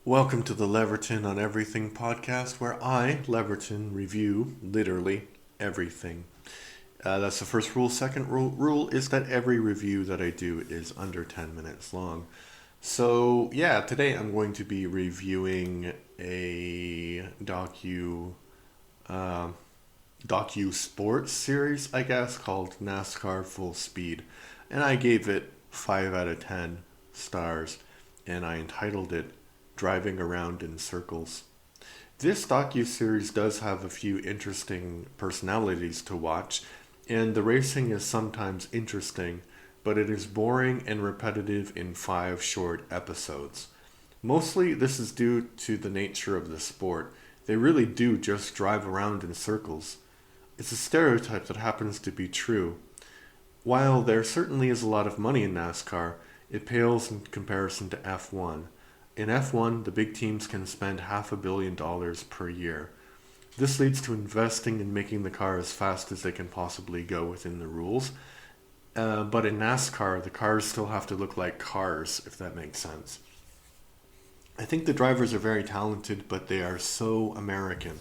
Welcome to the Leverton on Everything podcast, where I, Leverton, review literally everything. That's the first rule. Second rule is that every review that I do is under 10 minutes long. So, yeah, today I'm going to be reviewing a uh, docu sports series, I guess, called Nascar Full Speed. And I gave it 5 out of 10 stars, and I entitled it Driving Around in Circles. This docu-series does have a few interesting personalities to watch, and the racing is sometimes interesting, but it is boring and repetitive in 5 short episodes. Mostly this is due to the nature of the sport. They really do just drive around in circles. It's a stereotype that happens to be true. While there certainly is a lot of money in NASCAR, it pales in comparison to F1. In F1, the big teams can spend $500 million per year. This leads to investing in making the car as fast as they can possibly go within the rules. But in NASCAR, the cars still have to look like cars, if that makes sense. I think the drivers are very talented, but they are so American.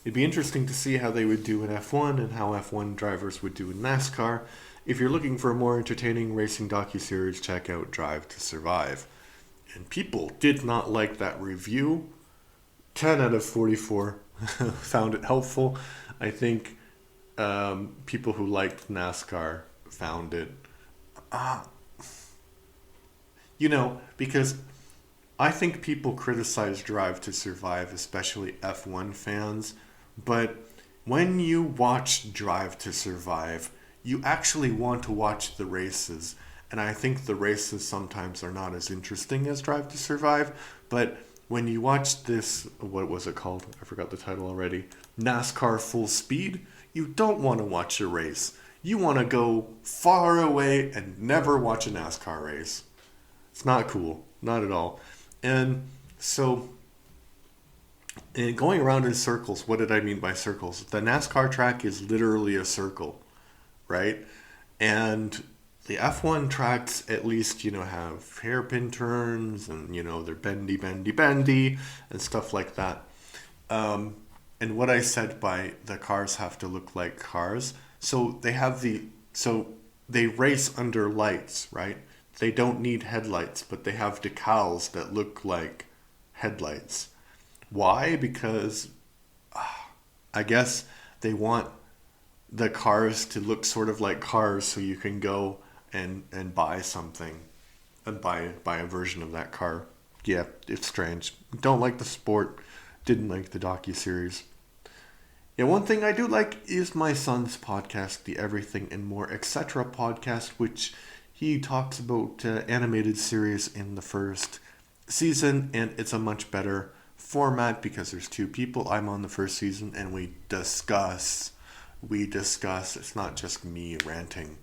It'd be interesting to see how they would do in F1 and how F1 drivers would do in NASCAR. If you're looking for a more entertaining racing docuseries, check out Drive to Survive. And people did not like that review. 10 out of 44 found it helpful. I think people who liked NASCAR found it. Uh, because I think people criticize Drive to Survive, especially F1 fans, but when you watch Drive to Survive, you actually want to watch the races. And I think the races sometimes are not as interesting as Drive to Survive, but when you watch this, what was it called? I forgot the title already. NASCAR Full Speed, you don't want to watch a race. You want to go far away and never watch a NASCAR race. It's not cool. Not at all. And so, going around in circles, what did I mean by circles? The NASCAR track is literally a circle, right? And the F1 tracks at least, have hairpin turns and, they're bendy, and stuff like that. And what I said by the cars have to look like cars, so they race under lights, right? They don't need headlights, but they have decals that look like headlights. Why? Because I guess they want the cars to look sort of like cars so you can go and buy something and buy a version of that car. Yeah, it's strange. Don't like the sport, didn't like the docu-series. Yeah, one thing I do like is my son's podcast, the Everything and More Etc. podcast, which he talks about animated series in the first season, and it's a much better format because there's 2 people. I'm on the first season, and we discuss. It's not just me ranting.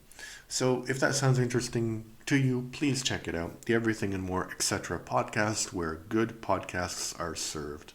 So if that sounds interesting to you, please check it out. The Everything and More Etc. podcast, where good podcasts are served.